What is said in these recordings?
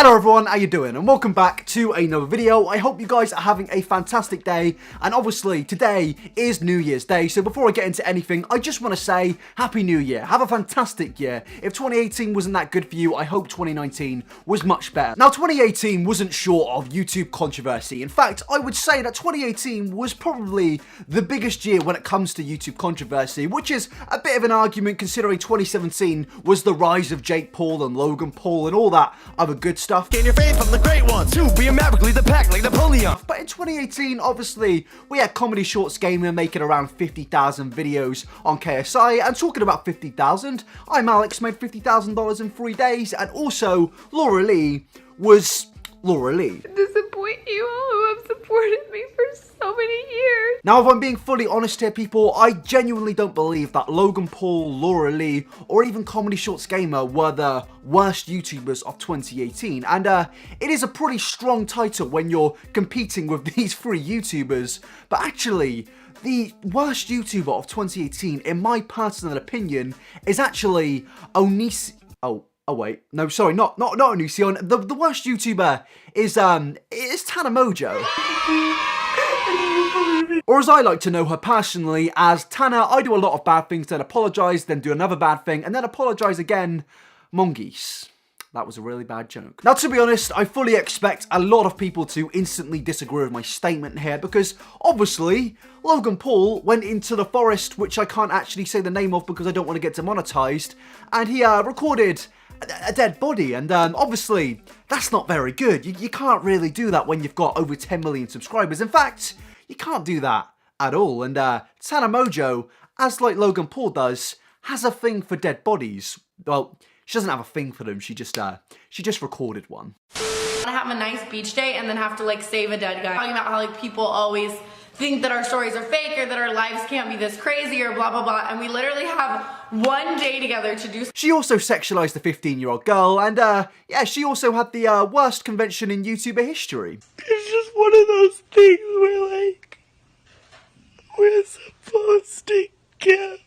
Hello everyone, how you doing? And welcome back to another video. I hope you guys are having a fantastic day, and obviously today is New Year's Day, so before I get into anything, I just want to say Happy New Year. Have a fantastic year. If 2018 wasn't that good for you, I hope 2019 was much better. Now 2018 wasn't short of YouTube controversy. In fact, I would say that 2018 was probably the biggest year when it comes to YouTube controversy, which is a bit of an argument considering 2017 was the rise of Jake Paul and Logan Paul and all that other good stuff. Gain your fame from the great ones who being maverick lead the pack like Napoleon. But in 2018, obviously, we had Comedy Shorts Gamer making around 50,000 videos on KSI. And talking about 50,000, I'm Alex, made $50,000 in 3 days. And also, Laura Lee was Laura Lee. Disappoint you all who have supported me for so many years. Now, if I'm being fully honest here, people, I genuinely don't believe that Logan Paul, Laura Lee, or even Comedy Shorts Gamer were the worst YouTubers of 2018. And it is a pretty strong title when you're competing with these three YouTubers. But actually, the worst YouTuber of 2018, in my personal opinion, is actually Onisi. Oh wait, no, sorry, not Onision. The worst YouTuber is Tana Mongeau. Or as I like to know her personally as Tana, I do a lot of bad things, then apologise, then do another bad thing, and then apologise again, mongoose. That was a really bad joke. Now, to be honest, I fully expect a lot of people to instantly disagree with my statement here because, obviously, Logan Paul went into the forest, which I can't actually say the name of because I don't want to get demonetized, and he recorded a dead body, and obviously, that's not very good. You can't really do that when you've got over 10 million subscribers. In fact, you can't do that at all, and Tana Mongeau, as like Logan Paul does, has a thing for dead bodies. Well, she doesn't have a thing for them, she just recorded one. I have a nice beach day and then have to like save a dead guy. Talking about how like people always think that our stories are fake or that our lives can't be this crazy or blah blah blah, and we literally have one day together to do. She also sexualized a 15-year-old girl, and yeah, she also had the worst convention in YouTuber history. It's just one of those things where like we're supposed to get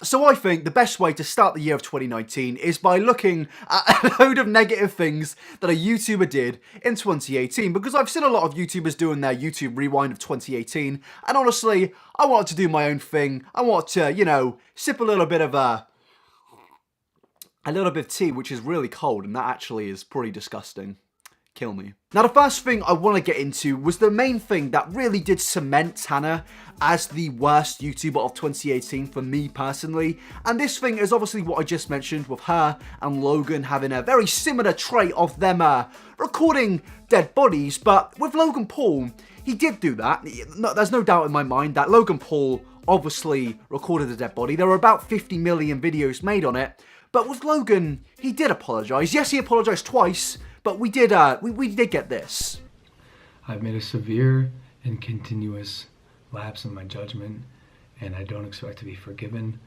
So I think the best way to start the year of 2019 is by looking at a load of negative things that a YouTuber did in 2018, because I've seen a lot of YouTubers doing their YouTube rewind of 2018, and honestly, I wanted to do my own thing. I want to, you know, sip a little bit of tea, which is really cold, and that actually is pretty disgusting. Kill me. Now, the first thing I want to get into was the main thing that really did cement Tana as the worst YouTuber of 2018 for me personally. And this thing is obviously what I just mentioned with her and Logan having a very similar trait of them recording dead bodies. But with Logan Paul, he did do that. No, there's no doubt in my mind that Logan Paul obviously recorded a dead body. There were about 50 million videos made on it. But with Logan, he did apologise. Yes, he apologised twice. But we did get this. I've made a severe and continuous lapse in my judgment, and I don't expect to be forgiven.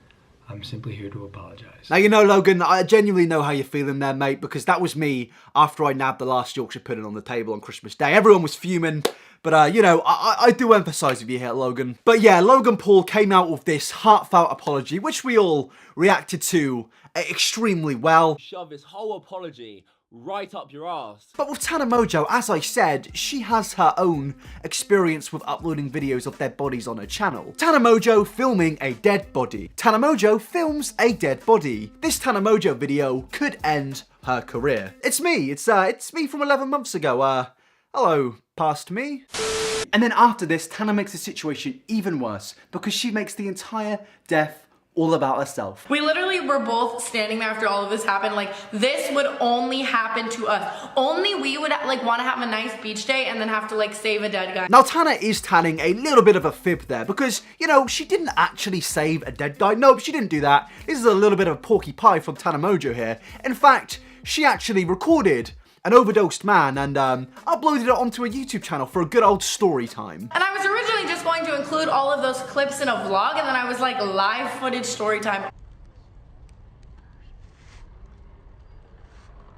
I'm simply here to apologize. Now, you know, Logan, I genuinely know how you're feeling there, mate, because that was me after I nabbed the last Yorkshire pudding on the table on Christmas Day. Everyone was fuming, but, you know, I do empathise with you here, Logan. But yeah, Logan Paul came out with this heartfelt apology, which we all reacted to extremely well. Shove his whole apology right up your ass. But with Tana Mongeau, as I said, she has her own experience with uploading videos of dead bodies on her channel. Tana Mongeau filming a dead body. Tana Mongeau films a dead body. This Tana Mongeau video could end her career. It's me. It's me from 11 months ago. Hello, past me. And then after this, Tana makes the situation even worse because she makes the entire death all about herself. We literally were both standing there after all of this happened. Like, this would only happen to us. Only we would like want to have a nice beach day and then have to like save a dead guy. Now, Tana is tanning a little bit of a fib there because, you know, she didn't actually save a dead guy. Nope, she didn't do that. This is a little bit of a porky pie from Tana Mongeau here. In fact, she actually recorded an overdosed man and uploaded it onto a YouTube channel for a good old story time. And I was originally just going to include all of those clips in a vlog, and then I was like, live footage story time.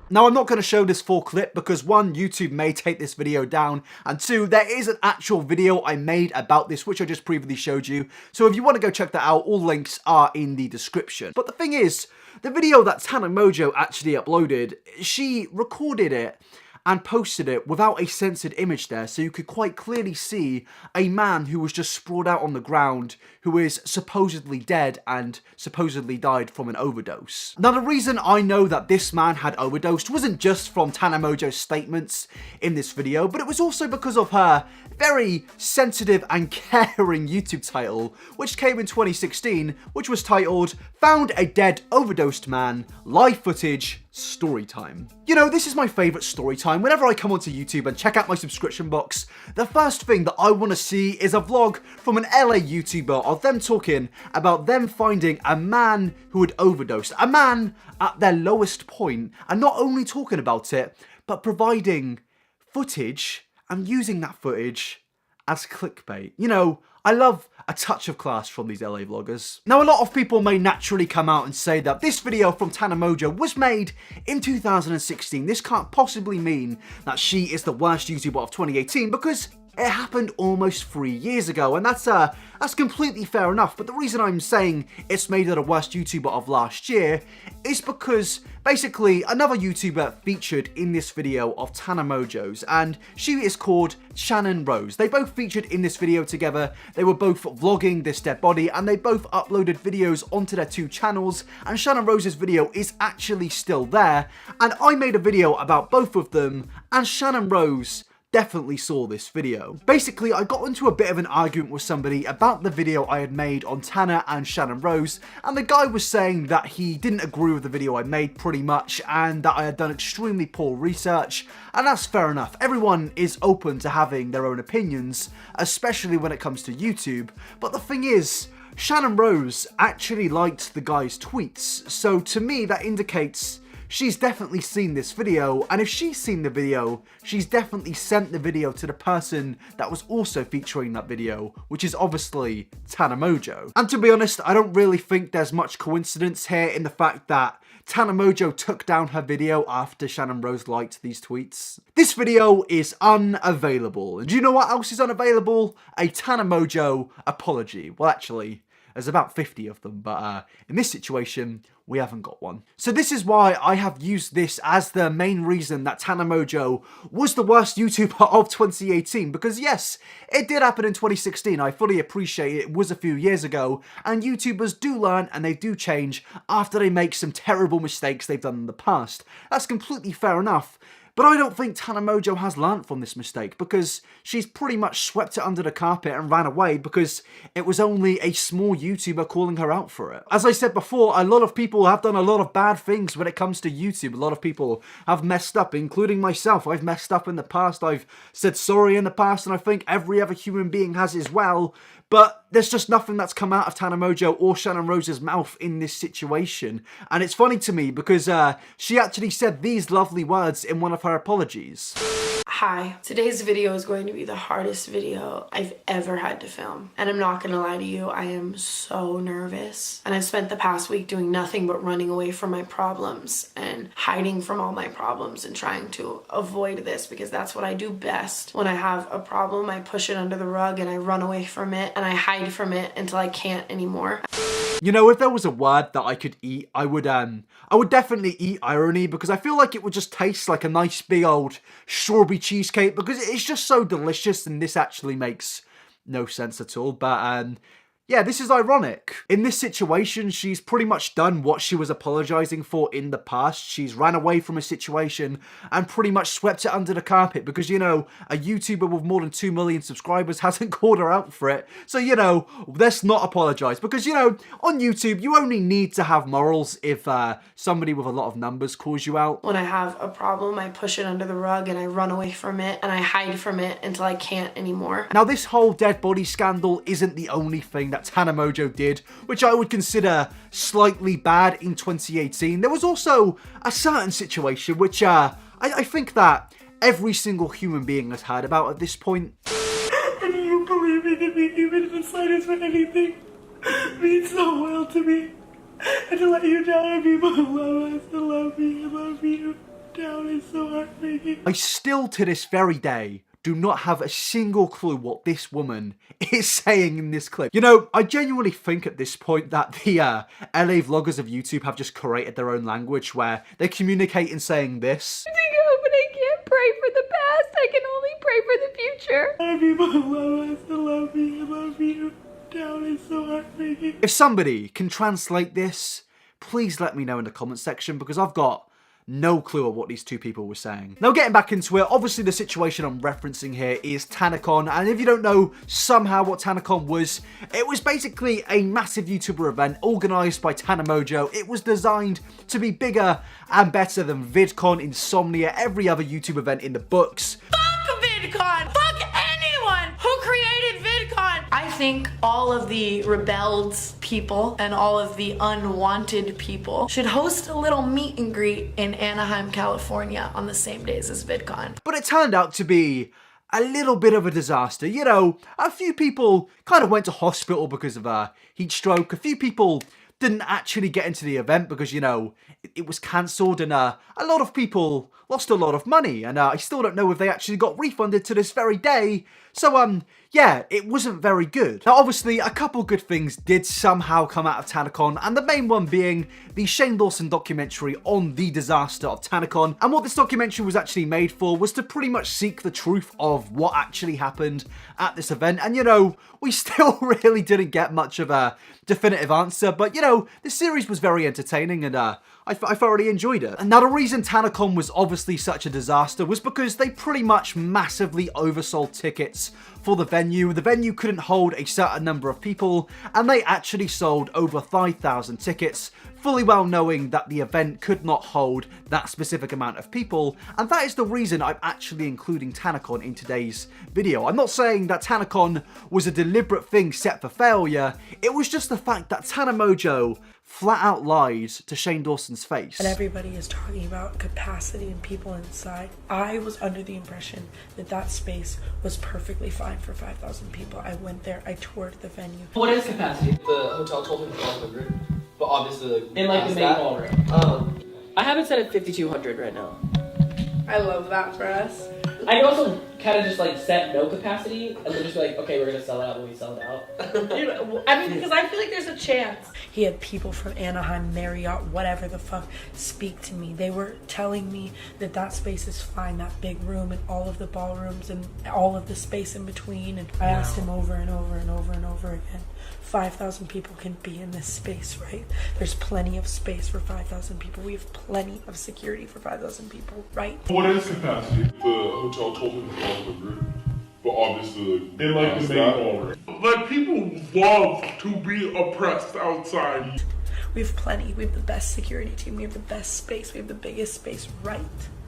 Now, I'm not going to show this full clip because 1, YouTube may take this video down, and 2, there is an actual video I made about this which I just previously showed you, so if you want to go check that out, all links are in the description. But the thing is, the video that Tana Mongeau actually uploaded, she recorded it and posted it without a censored image there, so you could quite clearly see a man who was just sprawled out on the ground, who is supposedly dead and supposedly died from an overdose. Now, the reason I know that this man had overdosed wasn't just from Tana Mongeau's statements in this video, but it was also because of her very sensitive and caring YouTube title, which came in 2016, which was titled, "Found a Dead Overdosed Man, Live Footage, Storytime." You know, this is my favourite storytime. Whenever I come onto YouTube and check out my subscription box, the first thing that I want to see is a vlog from an LA YouTuber of them talking about them finding a man who had overdosed, a man at their lowest point, and not only talking about it, but providing footage and using that footage as clickbait. You know, I love a touch of class from these LA vloggers. Now, a lot of people may naturally come out and say that this video from Tana Mongeau was made in 2016. This can't possibly mean that she is the worst YouTuber of 2018 because it happened almost 3 years ago, and that's completely fair enough. But the reason I'm saying it's made her the worst YouTuber of last year is because basically another YouTuber featured in this video of Tana Mongeau's, and she is called Shannon Rose. They both featured in this video together. They were both vlogging this dead body, and they both uploaded videos onto their 2 channels, and Shannon Rose's video is actually still there, and I made a video about both of them, and Shannon Rose definitely saw this video. Basically, I got into a bit of an argument with somebody about the video I had made on Tana and Shannon Rose, and the guy was saying that he didn't agree with the video I made pretty much, and that I had done extremely poor research, and that's fair enough. Everyone is open to having their own opinions, especially when it comes to YouTube, but the thing is, Shannon Rose actually liked the guy's tweets, so to me that indicates she's definitely seen this video, and if she's seen the video, she's definitely sent the video to the person that was also featuring that video, which is obviously Tana Mongeau. And to be honest, I don't really think there's much coincidence here in the fact that Tana Mongeau took down her video after Shannon Rose liked these tweets. This video is unavailable, and do you know what else is unavailable? A Tana Mongeau apology. Well, actually, there's about 50 of them, but in this situation, we haven't got one. So this is why I have used this as the main reason that Tana Mongeau was the worst YouTuber of 2018, because yes, it did happen in 2016. I fully appreciate it was a few years ago, and YouTubers do learn and they do change after they make some terrible mistakes they've done in the past. That's completely fair enough. But I don't think Tana Mongeau has learnt from this mistake, because she's pretty much swept it under the carpet and ran away because it was only a small YouTuber calling her out for it. As I said before, a lot of people have done a lot of bad things when it comes to YouTube. A lot of people have messed up, including myself. I've messed up in the past, I've said sorry in the past, and I think every other human being has as well. But there's just nothing that's come out of Tana Mongeau or Shannon Rose's mouth in this situation. And it's funny to me because she actually said these lovely words in one of her apologies. Hi, today's video is going to be the hardest video I've ever had to film. And I'm not gonna lie to you, I am so nervous. And I've spent the past week doing nothing but running away from my problems and hiding from all my problems and trying to avoid this, because that's what I do best. When I have a problem, I push it under the rug and I run away from it and I hide from it until I can't anymore. You know, if there was a word that I could eat, I would definitely eat irony, because I feel like it would just taste like a nice big old strawberry cheesecake, because it's just so delicious, and this actually makes no sense at all. But yeah, this is ironic. In this situation, she's pretty much done what she was apologizing for in the past. She's ran away from a situation and pretty much swept it under the carpet because, you know, a YouTuber with more than 2 million subscribers hasn't called her out for it. So, you know, let's not apologize, because, you know, on YouTube, you only need to have morals if somebody with a lot of numbers calls you out. When I have a problem, I push it under the rug and I run away from it and I hide from it until I can't anymore. Now, this whole dead body scandal isn't the only thing that Tana Mongeau did, which I would consider slightly bad in 2018. There was also a certain situation which I think that every single human being has heard about at this point. And you believing in me even in the slightest of anything means so well to me. And to let you down, people who love us and love me and love you. down is so heartbreaking. I still to this very day do not have a single clue what this woman is saying in this clip. You know, I genuinely think at this point that the LA vloggers of YouTube have just created their own language where they communicate in saying this. But I can't pray for the past. I can only pray for the future. Everyone love us. I love me. I love you. Down is so heartbreaking. If somebody can translate this, please let me know in the comment section because I've got no clue of what these two people were saying. Now getting back into it, obviously the situation I'm referencing here is Tanacon, and if you don't know somehow what Tanacon was, it was basically a massive YouTuber event organised by Tana Mongeau. It was designed to be bigger and better than VidCon, Insomnia, every other YouTube event in the books. Fuck VidCon! Fuck anyone who created VidCon! I think all of the rebelled people and all of the unwanted people should host a little meet and greet in Anaheim, California on the same days as VidCon. But it turned out to be a little bit of a disaster. You know, a few people kind of went to hospital because of a heat stroke. A few people didn't actually get into the event because, you know, it was cancelled, and a lot of people lost a lot of money, and I still don't know if they actually got refunded to this very day. So, yeah, it wasn't very good. Now, obviously, a couple good things did somehow come out of Tanacon, and the main one being the Shane Dawson documentary on the disaster of Tanacon. And what this documentary was actually made for was to pretty much seek the truth of what actually happened at this event. And, you know, we still really didn't get much of a definitive answer, but, you know, the series was very entertaining, and I thoroughly enjoyed it. And now the reason Tanacon was obviously such a disaster was because they pretty much massively oversold tickets for the venue. The venue couldn't hold a certain number of people, and they actually sold over 5,000 tickets, fully well knowing that the event could not hold that specific amount of people. And that is the reason I'm actually including Tanacon in today's video. I'm not saying that Tanacon was a deliberate thing set for failure, it was just the fact that Tana Mongeau flat out lied to Shane Dawson's face. And everybody is talking about capacity and people inside. I was under the impression that that space was perfectly fine for 5,000 people. I went there, I toured the venue. What is capacity? The hotel told me 1,200, but obviously In like the main that, ballroom. I have it set at 5,200 right now. I love that for us. I can also kind of just like set no capacity and then just be like, okay, we're gonna sell it out when we sell it out. You know, I mean, because I feel like there's a chance. He had people from Anaheim, Marriott, whatever the fuck, speak to me. They were telling me that that space is fine, that big room and all of the ballrooms and all of the space in between. And I asked him over and over and over and over again, 5,000 people can be in this space, right? There's plenty of space for 5,000 people. We have plenty of security for 5,000 people, right? What is capacity? The hotel told me 1,200, but obviously in like the main ballroom. Like, people love to be oppressed outside. We have plenty. We have the best security team. We have the best space. We have the biggest space, right?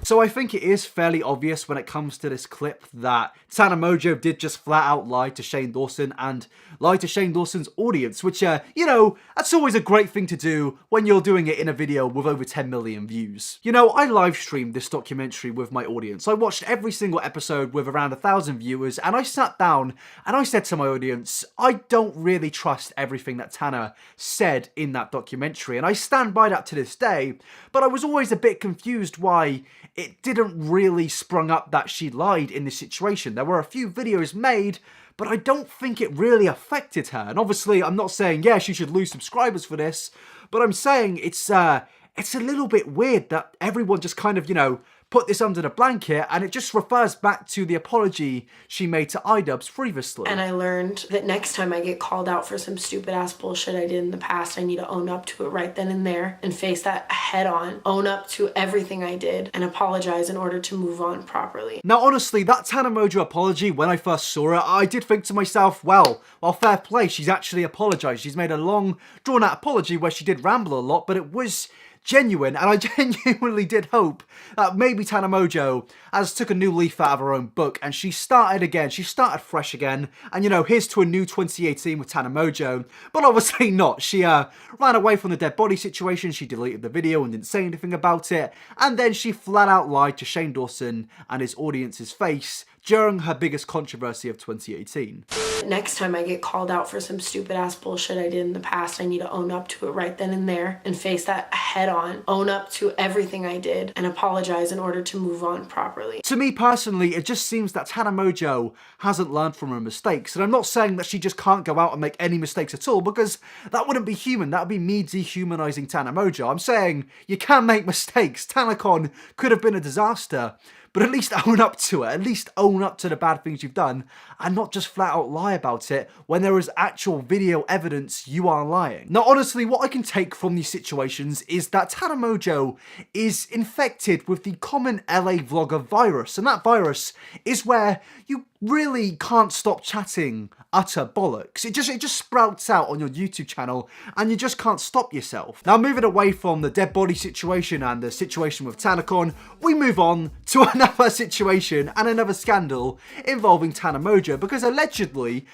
So I think it is fairly obvious when it comes to this clip that Tana Mongeau did just flat out lie to Shane Dawson and lie to Shane Dawson's audience, which, you know, that's always a great thing to do when you're doing it in a video with over 10 million views. You know, I live streamed this documentary with my audience. I watched every single episode with around 1,000 viewers, and I sat down and I said to my audience, I don't really trust everything that Tana said in that documentary, and I stand by that to this day, but I was always a bit confused why it didn't really sprung up that she lied in this situation. There were a few videos made, but I don't think it really affected her. And obviously, I'm not saying, yeah, she should lose subscribers for this, but I'm saying it's a little bit weird that everyone just kind of, you know, put this under the blanket, and it just refers back to the apology she made to iDubbbz previously. And I learned that next time I get called out for some stupid ass bullshit I did in the past, I need to own up to it right then and there and face that head on. Own up to everything I did and apologize in order to move on properly. Now, honestly, that Tana Mongeau apology, when I first saw it, I did think to myself, well, fair play, she's actually apologized. She's made a long, drawn-out apology where she did ramble a lot, but it was genuine, and I genuinely did hope that maybe Tana Mongeau has took a new leaf out of her own book and she started again, she started fresh again, and you know, here's to a new 2018 with Tana Mongeau, but obviously not. She ran away from the dead body situation, she deleted the video and didn't say anything about it, and then she flat out lied to Shane Dawson and his audience's face during her biggest controversy of 2018. Next time I get called out for some stupid ass bullshit I did in the past, I need to own up to it right then and there and face that head on. Own up to everything I did and apologize in order to move on properly. To me personally, it just seems that Tana Mongeau hasn't learned from her mistakes. And I'm not saying that she just can't go out and make any mistakes at all, because that wouldn't be human. That would be me dehumanizing Tana Mongeau. I'm saying you can make mistakes. Tanacon could have been a disaster. But at least own up to it, at least own up to the bad things you've done, and not just flat out lie about it when there is actual video evidence you are lying. Now honestly, what I can take from these situations is that Tana Mongeau is infected with the common LA vlogger virus, and that virus is where you really can't stop chatting utter bollocks. It just sprouts out on your YouTube channel and you just can't stop yourself. Now moving away from the dead body situation and the situation with Tanacon, we move on to another situation and another scandal involving Tana Mongeau, because allegedly,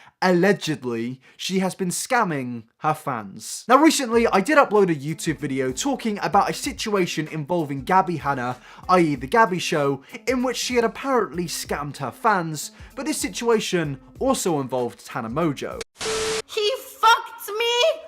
she has been scamming her fans. Now recently, I did upload a YouTube video talking about a situation involving Gabby Hanna, i.e. The Gabby Show, in which she had apparently scammed her fans, but this situation also involved Tana Mongeau. He fucked me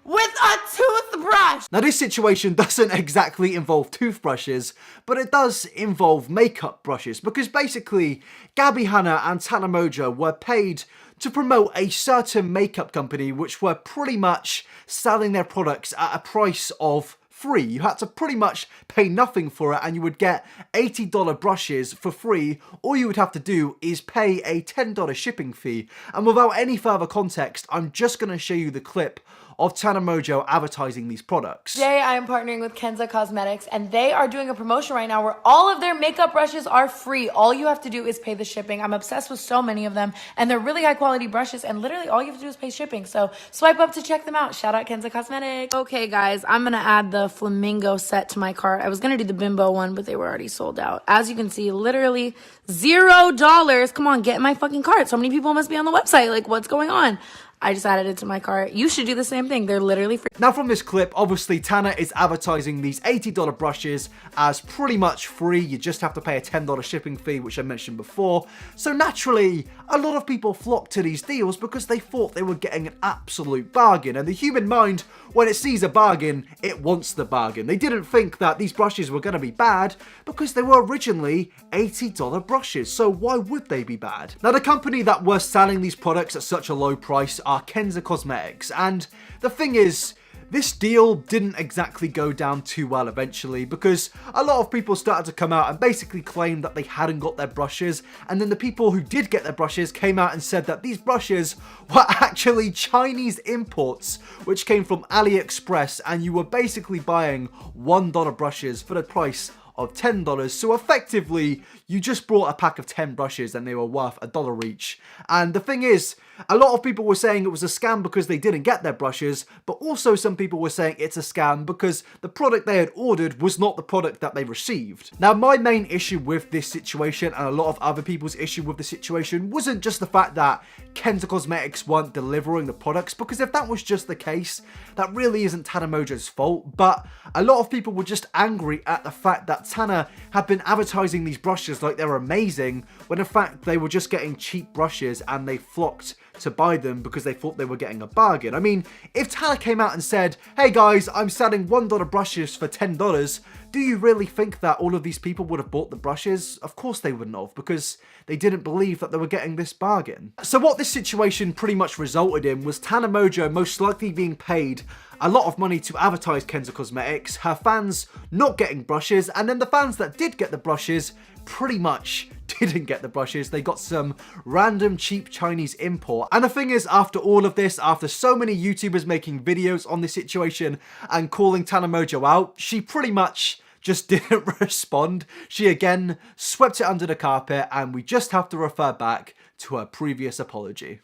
with a toothbrush! Now this situation doesn't exactly involve toothbrushes, but it does involve makeup brushes, because basically Gabby Hanna and Tana Mongeau were paid to promote a certain makeup company which were pretty much selling their products at a price of free. You had to pretty much pay nothing for it and you would get $80 brushes for free. All you would have to do is pay a $10 shipping fee. And without any further context, I'm just going to show you the clip of Tana Mongeau advertising these products. Today I am partnering with Kenza Cosmetics, and they are doing a promotion right now where all of their makeup brushes are free. All you have to do is pay the shipping. I'm obsessed with so many of them, and they're really high quality brushes, and literally all you have to do is pay shipping. So swipe up to check them out. Shout out Kenza Cosmetics. Okay guys, I'm gonna add the flamingo set to my cart. I was gonna do the bimbo one, but they were already sold out. As you can see, literally $0. Come on, get in my fucking cart. So many people must be on the website. Like, what's going on? I just added it to my cart. You should do the same thing. They're literally free. Now from this clip, obviously Tana is advertising these $80 brushes as pretty much free. You just have to pay a $10 shipping fee, which I mentioned before. So naturally, a lot of people flocked to these deals because they thought they were getting an absolute bargain. And the human mind, when it sees a bargain, it wants the bargain. They didn't think that these brushes were going to be bad because they were originally $80 brushes. So why would they be bad? Now the company that were selling these products at such a low price are Kenza Cosmetics, and the thing is, this deal didn't exactly go down too well eventually, because a lot of people started to come out and basically claim that they hadn't got their brushes, and then the people who did get their brushes came out and said that these brushes were actually Chinese imports which came from AliExpress, and you were basically buying $1 brushes for the price of $10. So effectively, you just brought a pack of 10 brushes and they were worth $1 each. And the thing is, a lot of people were saying it was a scam because they didn't get their brushes, but also some people were saying it's a scam because the product they had ordered was not the product that they received. Now, my main issue with this situation, and a lot of other people's issue with the situation, wasn't just the fact that Kenza Cosmetics weren't delivering the products, because if that was just the case, that really isn't Tana Mongeau's fault, but a lot of people were just angry at the fact that Tana had been advertising these brushes like they were amazing, when in fact they were just getting cheap brushes and they flocked to buy them because they thought they were getting a bargain. I mean, if Tana came out and said, hey guys, I'm selling $1 brushes for $10, do you really think that all of these people would have bought the brushes? Of course they wouldn't have, because they didn't believe that they were getting this bargain. So what this situation pretty much resulted in was Tana Mongeau most likely being paid a lot of money to advertise Kenza Cosmetics, her fans not getting brushes, and then the fans that did get the brushes pretty much didn't get the brushes. They got some random cheap Chinese import. And the thing is, after all of this, after so many YouTubers making videos on this situation and calling Tana Mongeau out, she pretty much just didn't respond. She again swept it under the carpet, and we just have to refer back to her previous apology.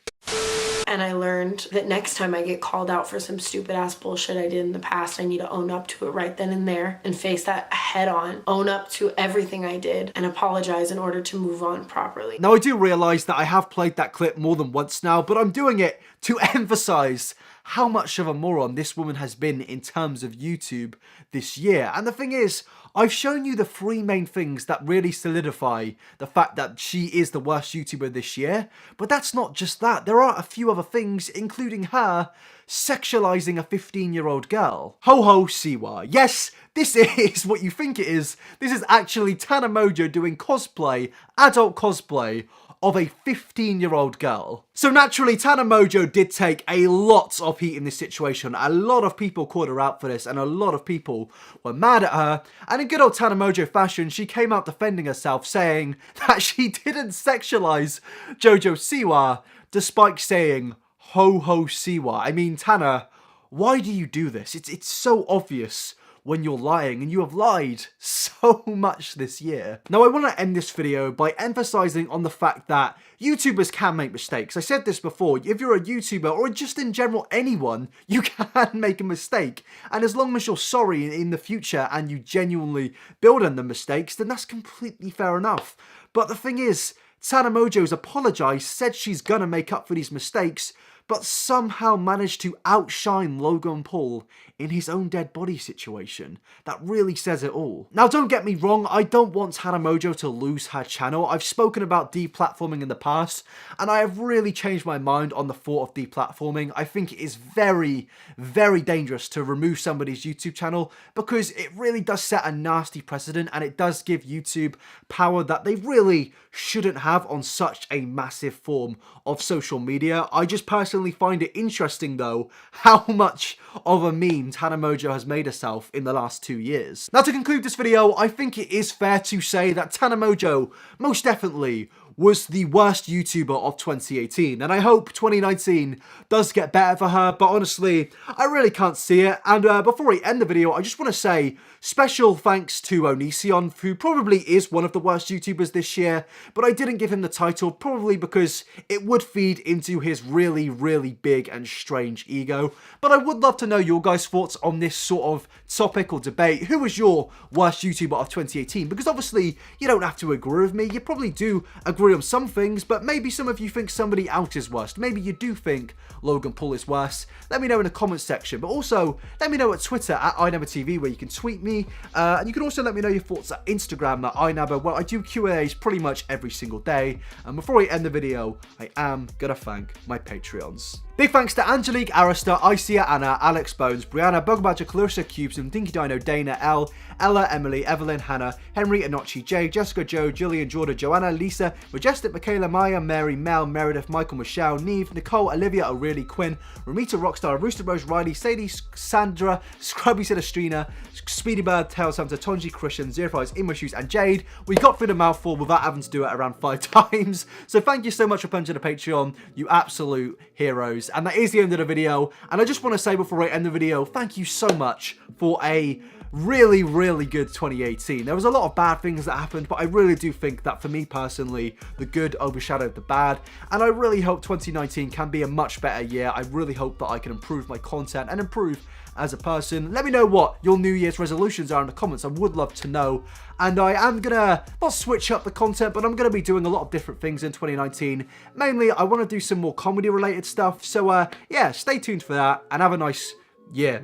And I learned that next time I get called out for some stupid ass bullshit I did in the past, I need to own up to it right then and there and face that head on. Own up to everything I did and apologize in order to move on properly. Now I do realise that I have played that clip more than once now, but I'm doing it to emphasise how much of a moron this woman has been in terms of YouTube this year. And the thing is, I've shown you the 3 main things that really solidify the fact that she is the worst YouTuber this year. But that's not just that. There are a few other things, including her sexualizing a 15-year-old girl. Jojo Siwa. Yes, this is what you think it is. This is actually Tana Mongeau doing cosplay, adult cosplay, of a 15-year-old girl. So naturally, Tana Mongeau did take a lot of heat in this situation. A lot of people called her out for this, and a lot of people were mad at her. And in good old Tana Mongeau fashion, she came out defending herself, saying that she didn't sexualize Jojo Siwa, despite saying Jojo Siwa. I mean, Tana, why do you do this? It's so obvious when you're lying, and you have lied so much this year. Now, I want to end this video by emphasizing on the fact that YouTubers can make mistakes. I said this before, if you're a YouTuber, or just in general anyone, you can make a mistake. And as long as you're sorry in the future, and you genuinely build on the mistakes, then that's completely fair enough. But the thing is, Tana Mongeau's apologized, said she's gonna make up for these mistakes, but somehow managed to outshine Logan Paul in his own dead body situation. That really says it all. Now, don't get me wrong, I don't want Tana Mongeau to lose her channel. I've spoken about deplatforming in the past, and I have really changed my mind on the thought of deplatforming. I think it is very, very dangerous to remove somebody's YouTube channel, because it really does set a nasty precedent, and it does give YouTube power that they really shouldn't have on such a massive form of social media. I just personally find it interesting, though, how much of a meme Tana Mongeau has made herself in the last 2 years. Now, to conclude this video, I think it is fair to say that Tana Mongeau most definitely was the worst YouTuber of 2018, and I hope 2019 does get better for her, but honestly, I really can't see it. And before I end the video, I just want to say special thanks to Onision, who probably is one of the worst YouTubers this year, but I didn't give him the title, probably because it would feed into his really, really big and strange ego. But I would love to know your guys' thoughts on this sort of topic or debate. Who was your worst YouTuber of 2018? Because obviously, you don't have to agree with me. You probably do agree on some things, but maybe some of you think somebody else is worse. Maybe you do think Logan Paul is worse. Let me know in the comments section, but also let me know at Twitter at iNabberTV, where you can tweet me, and you can also let me know your thoughts at Instagram at iNabber, where I do Q&As pretty much every single day. And before I end the video, I am gonna thank my Patreons. Big thanks to Angelique, Arista, Isia, Anna, Alex Bones, Brianna, Bugbadger, Clarissa Cubes, and Dinky Dino, Dana, L, Ella, Emily, Evelyn, Hannah, Henry, Anochi, Jay, Jessica, Joe, Julian, Jordan, Joanna, Lisa, Majestic, Michaela, Maya, Mary, Mel, Meredith, Michael, Michelle, Neve, Nicole, Olivia, O'Reilly, Quinn, Ramita, Rockstar, Rooster Rose, Riley, Sadie, Sandra, Scrubby, Celestrina, Speedy Bird, Tails Hunter, Tonji, Christian, Zero Fives, Imo Shoes, and Jade. We got through the mouthful without having to do it around 5 times. So thank you so much for punching the Patreon, you absolute heroes. And that is the end of the video. And I just want to say before I end the video, thank you so much for a really, really good 2018. There was a lot of bad things that happened, but I really do think that for me personally, the good overshadowed the bad. And I really hope 2019 can be a much better year. I really hope that I can improve my content and improve as a person. Let me know what your New Year's resolutions are in the comments. I would love to know. And I am gonna not switch up the content, but I'm gonna be doing a lot of different things in 2019. Mainly, I want to do some more comedy related stuff. So yeah, stay tuned for that and have a nice year.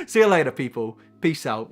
See you later, people. Peace out.